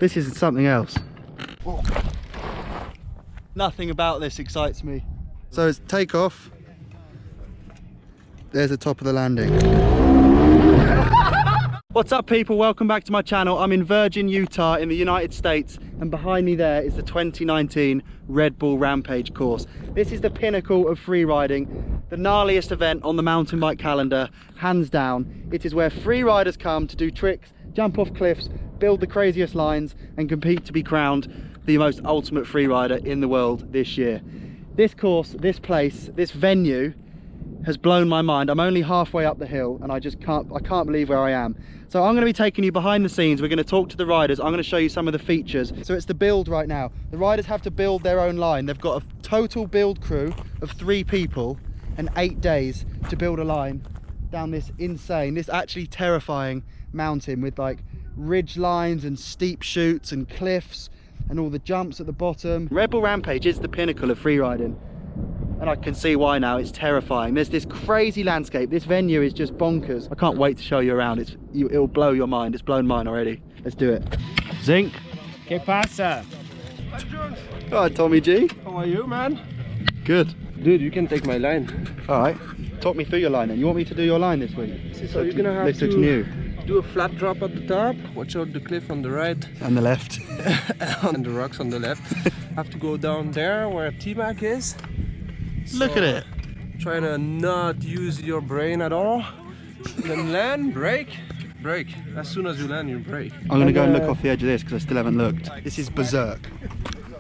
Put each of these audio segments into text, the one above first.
This is something else. Oh. Nothing about this excites me. So it's takeoff. There's the top of the landing. What's up people, welcome back to my channel. I'm in Virgin, Utah in the United States, and behind me there is the 2019 Red Bull Rampage course. This is the pinnacle of free riding, the gnarliest event on the mountain bike calendar, hands down. It is where free riders come to do tricks, jump off cliffs, build the craziest lines, and compete to be crowned the most ultimate free rider in the world this year. This course, this place, this venue has blown my mind. I'm only halfway up the hill and I can't believe where I am. So I'm going to be taking you behind the scenes. We're going to talk to the riders. I'm going to show you some of the features. So it's the build right now. The riders have to build their own line. They've got a total build crew of 3 people and 8 days to build a line down this insane, this actually terrifying mountain with like ridge lines and steep chutes and cliffs and all the jumps at the bottom. Red Bull Rampage is the pinnacle of free riding. And I can see why now. It's terrifying. There's this crazy landscape. This venue is just bonkers. I can't wait to show you around. It'll blow your mind. It's blown mine already. Let's do it. Zinc. ¿Qué pasa? Hi, Tommy G. How are you, man? Good. Dude, you can take my line. All right. Talk me through your line then. You want me to do your line this week? So you're gonna have this looks to new. do a flat drop at the top. Watch out the cliff on the right. And the left. And the rocks on the left. Have to go down there where T-Mac is. Look at it. Try to not use your brain at all. Then land, brake. As soon as you land, you brake. I'm going to go and look off the edge of this because I still haven't looked. This is berserk.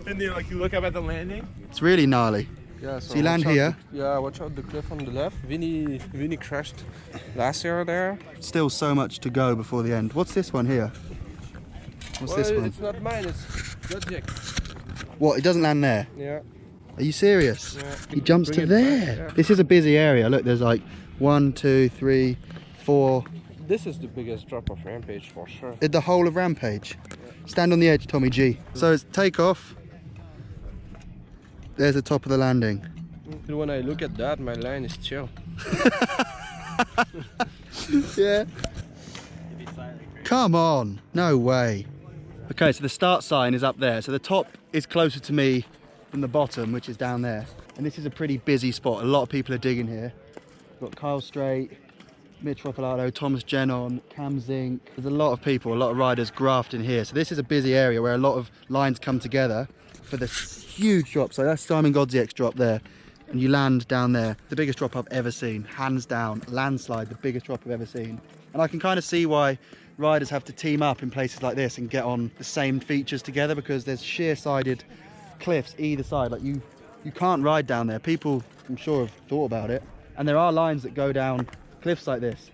And then like you look up at the landing. It's really gnarly. Yeah, so you land here. Yeah, watch out the cliff on the left. Vinny crashed last year there. Still so much to go before the end. What's this one here? What's this one? It's not mine, it's Logic. What, it doesn't land there? Yeah. Are you serious? Yeah. He jumps to there. Yeah. This is a busy area. Look, there's like 1, 2, 3, 4. This is the biggest drop of Rampage for sure. The whole of Rampage. Yeah. Stand on the edge, Tommy G. So it's takeoff. There's the top of the landing. When I look at that, my line is chill. Yeah. Come on. No way. Okay, so the start sign is up there. So the top is closer to me than the bottom, which is down there. And this is a pretty busy spot. A lot of people are digging here. We've got Kyle Straight, Mitch Ropolato, Thomas Genon, Cam Zink. There's a lot of people, a lot of riders grafting here. So this is a busy area where a lot of lines come together for this huge drop. So that's Simon Godziek's drop there. And you land down there. The biggest drop I've ever seen, hands down, landslide, the biggest drop I've ever seen. And I can kind of see why riders have to team up in places like this and get on the same features together, because there's sheer-sided cliffs either side. Like you can't ride down there. People, I'm sure, have thought about it, and there are lines that go down cliffs like this,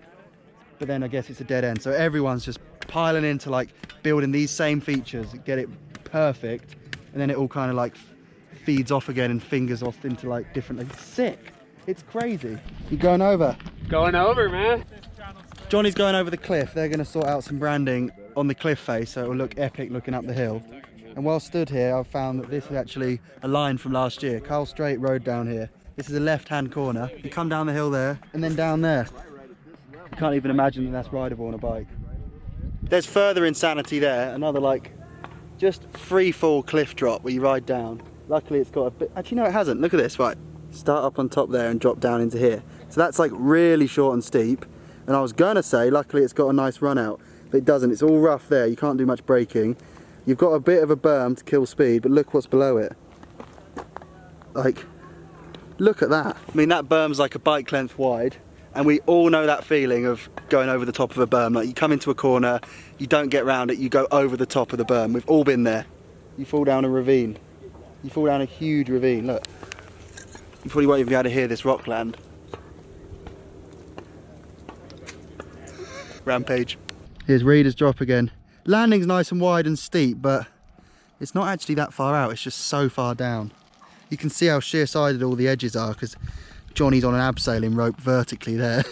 but then I guess it's a dead end, so everyone's just piling into like building these same features, get it perfect, and then it all kind of like feeds off again and fingers off into like different, like, sick. It's crazy. You going over? Going over, man. Johnny's going over the cliff. They're going to sort out some branding on the cliff face so it will look epic looking up the hill. And while stood here, I've found that this is actually a line from last year. Kyle Straight rode down here. This is a left-hand corner. You come down the hill there, and then down there. You can't even imagine that that's rideable on a bike. There's further insanity there. Another like, just free fall cliff drop where you ride down. Luckily it's got a bit, actually no it hasn't. Look at this, right. Start up on top there and drop down into here. So that's like really short and steep. And I was gonna say, luckily it's got a nice run out, but it doesn't. It's all rough there. You can't do much braking. You've got a bit of a berm to kill speed, but look what's below it. Like, look at that. I mean, that berm's like a bike length wide, and we all know that feeling of going over the top of a berm. Like, you come into a corner, you don't get round it, you go over the top of the berm. We've all been there. You fall down a ravine. You fall down a huge ravine, look. You probably won't even be able to hear this rock land. Rampage. Here's Reader's drop again. Landing's nice and wide and steep, but it's not actually that far out. It's just so far down. You can see how sheer-sided all the edges are because Johnny's on an abseiling rope vertically there.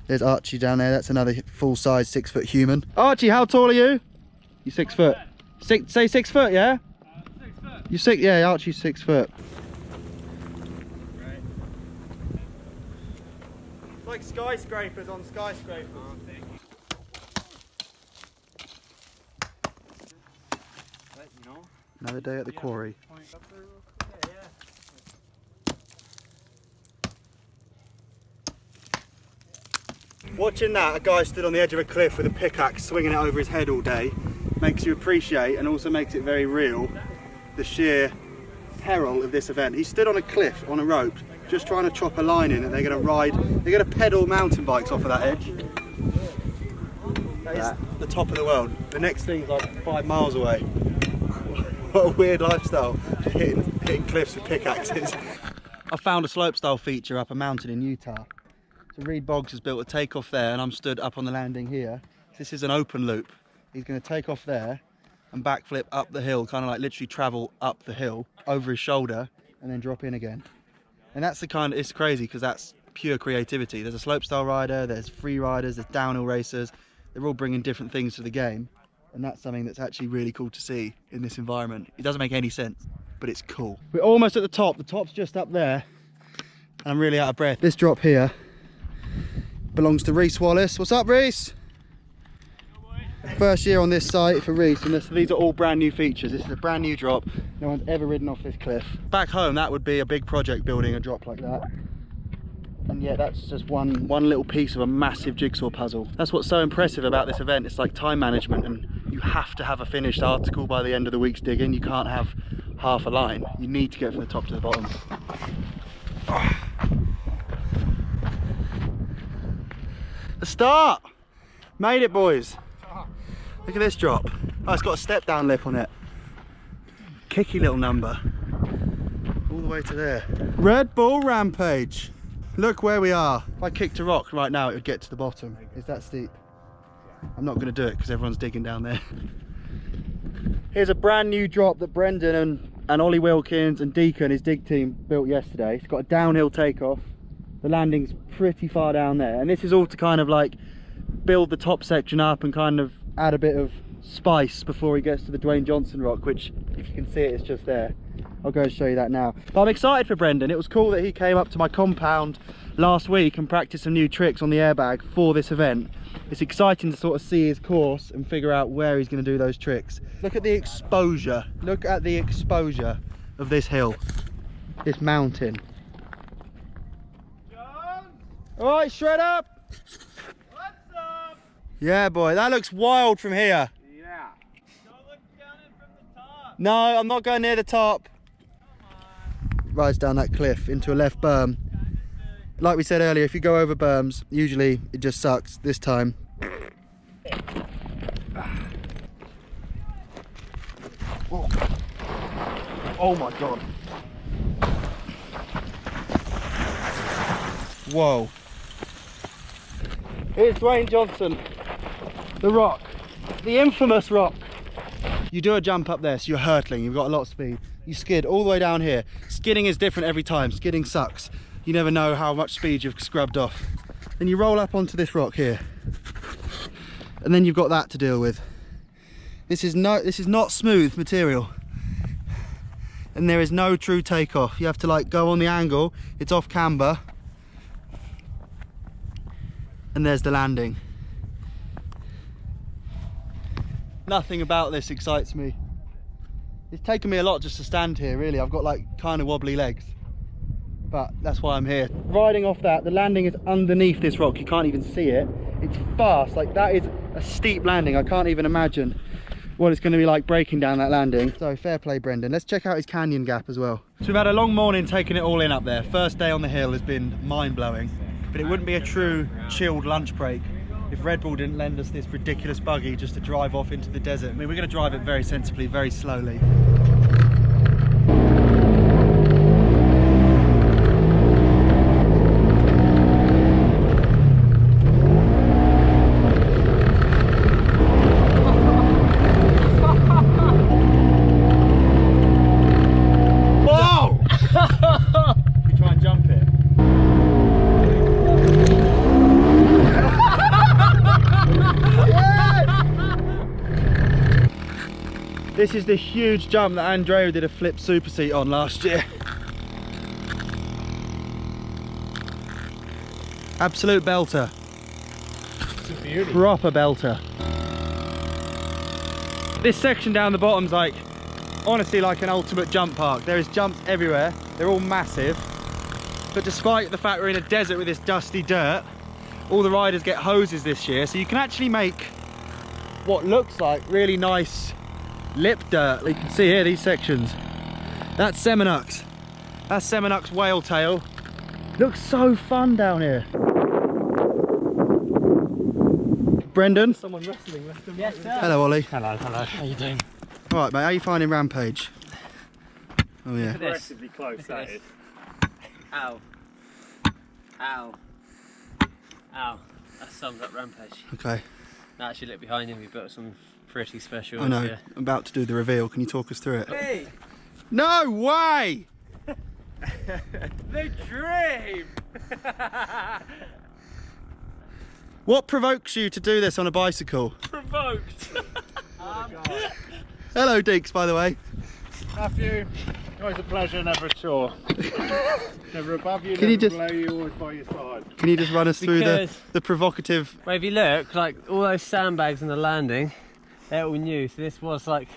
There's Archie down there. That's another full-size 6-foot human. Archie, how tall are you? You 6 foot. Say 6 foot, yeah? 6 foot. You 6? Yeah, Archie's 6 foot. Right. It's like skyscrapers on skyscrapers. Oh, thank you. Another day at the quarry. Watching that, a guy stood on the edge of a cliff with a pickaxe swinging it over his head all day, makes you appreciate, and also makes it very real, the sheer peril of this event. He stood on a cliff on a rope, just trying to chop a line in, and they're going to pedal mountain bikes off of that edge. That is the top of the world. The next thing's like 5 miles away. What a weird lifestyle, hitting cliffs with pickaxes. I found a slopestyle feature up a mountain in Utah. So Reed Boggs has built a takeoff there, and I'm stood up on the landing here. This is an open loop. He's going to take off there and backflip up the hill, kind of like literally travel up the hill over his shoulder and then drop in again. And that's the kind of, it's crazy because that's pure creativity. There's a slopestyle rider, there's free riders, there's downhill racers. They're all bringing different things to the game. And that's something that's actually really cool to see in this environment. It doesn't make any sense, but it's cool. We're almost at the top. The top's just up there. And I'm really out of breath. This drop here belongs to Reese Wallace. What's up, Reese? First year on this site for Reese, and these are all brand new features. This is a brand new drop. No one's ever ridden off this cliff. Back home, that would be a big project, building a drop like that. And yeah, that's just one little piece of a massive jigsaw puzzle. That's what's so impressive about this event. It's like time management, and you have to have a finished article by the end of the week's digging. You can't have half a line. You need to get from the top to the bottom. The start! Made it, boys. Look at this drop. Oh, it's got a step down lip on it. Kicky little number. All the way to there. Red Bull Rampage. Look where we are. If I kicked a rock right now, it would get to the bottom. It's that steep. I'm not going to do it because everyone's digging down there. Here's a brand new drop that Brendan and Ollie Wilkins and Deacon, his dig team, built yesterday. It's got a downhill takeoff. The landing's pretty far down there. And this is all to kind of like build the top section up and kind of add a bit of spice before he gets to the Dwayne Johnson rock, which, if you can see it, it's just there. I'll go and show you that now. But I'm excited for Brendan. It was cool that he came up to my compound last week and practiced some new tricks on the airbag for this event. It's exciting to sort of see his course and figure out where he's going to do those tricks. Look at the exposure. Look at the exposure of this hill, this mountain. All right, shred up. What's up? Yeah, boy, that looks wild from here. Yeah. Don't look down it from the top. No, I'm not going near the top. Rides down that cliff into a left berm. Like we said earlier, if you go over berms, usually it just sucks. This time, oh my god. Whoa. Here's Dwayne Johnson, the rock, the infamous rock. You do a jump up there, so you're hurtling, you've got a lot of speed. You skid all the way down here. Skidding is different every time. Skidding sucks. You never know how much speed you've scrubbed off. Then you roll up onto this rock here. And then you've got that to deal with. This is not smooth material. And there is no true takeoff. You have to like go on the angle, it's off camber. And there's the landing. Nothing about this excites me. It's taken me a lot just to stand here, really. I've got like kind of wobbly legs, but that's why I'm here. Riding off that, the landing is underneath this rock. You can't even see it. It's fast, like that is a steep landing. I can't even imagine what it's going to be like breaking down that landing. So fair play, Brendan. Let's check out his canyon gap as well. So we've had a long morning taking it all in up there. First day on the hill has been mind-blowing, but it wouldn't be a true chilled lunch break if Red Bull didn't lend us this ridiculous buggy just to drive off into the desert. I mean, we're going to drive it very sensibly, very slowly. Whoa! We try and jump it. This is the huge jump that Andrea did a flip super seat on last year. Absolute belter. It's a beauty. Proper belter. This section down the bottom's like honestly like an ultimate jump park. There is jumps everywhere. They're all massive. But despite the fact we're in a desert with this dusty dirt, all the riders get hoses this year, so you can actually make what looks like really nice lip dirt. You can see here these sections. That's Seminux. That's Seminux whale tail. Looks so fun down here. Brendan. Someone wrestling left and Yes, sir. Hello, Ollie. Hello, hello. How you doing? All right, mate. How are you finding Rampage? Oh yeah. Aggressively close, that is. Ow. Ow. Ow. That sums up Rampage. Okay. Now, actually, look behind him, we built something pretty special. I know. Here. I'm about to do the reveal. Can you talk us through it? Hey! No way! The dream! What provokes you to do this on a bicycle? Provoked! Hello, Deeks, by the way. Matthew, always a pleasure, never a chore. Never above you, Can never you just- below you, always by your side. Can you just run us through Because- the provocative? Well, if you look, like all those sandbags on the landing, they're all new. So this was like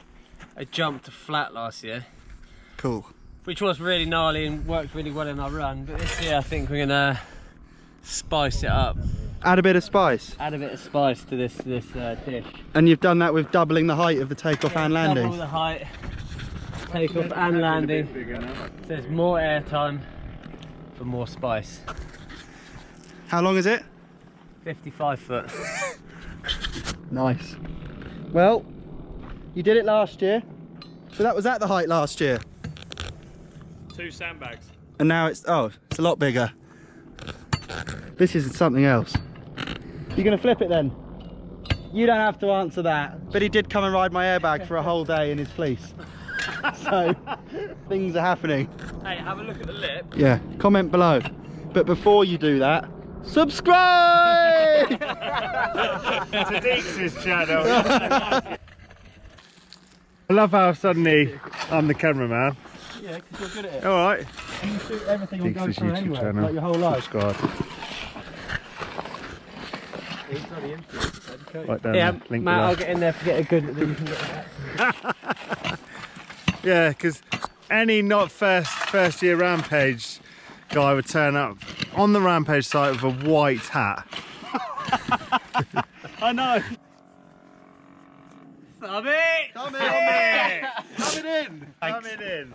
a jump to flat last year, Cool. which was really gnarly and worked really well in our run. But this year, I think we're gonna spice it up, Add a bit of spice. add a bit of spice to this dish. And you've done that with doubling the height of the takeoff and Double landing. the height, takeoff and landing. So there's more airtime for more spice. How long is it? 55 foot. Nice. Well, you did it last year. So that was at the height last year. 2 sandbags. And now it's a lot bigger. This is something else. You're gonna flip it then? You don't have to answer that. But he did come and ride my airbag for a whole day in his fleece. So things are happening. Hey, have a look at the lip. Yeah, comment below. But before you do that, subscribe! To Deeks' channel. I love how suddenly I'm the cameraman. Yeah, because you're good at it. Alright. You shoot everything on Deeks' GoPro YouTube anyway, channel. like your whole life. Subscribe. Right down Yeah, there. Link Matt, I'll below. get in there to get a good. Then you can get that. Yeah, because any not first year Rampage guy would turn up on the Rampage site with a white hat. I know. Stop it! Come in! Come in! Coming in.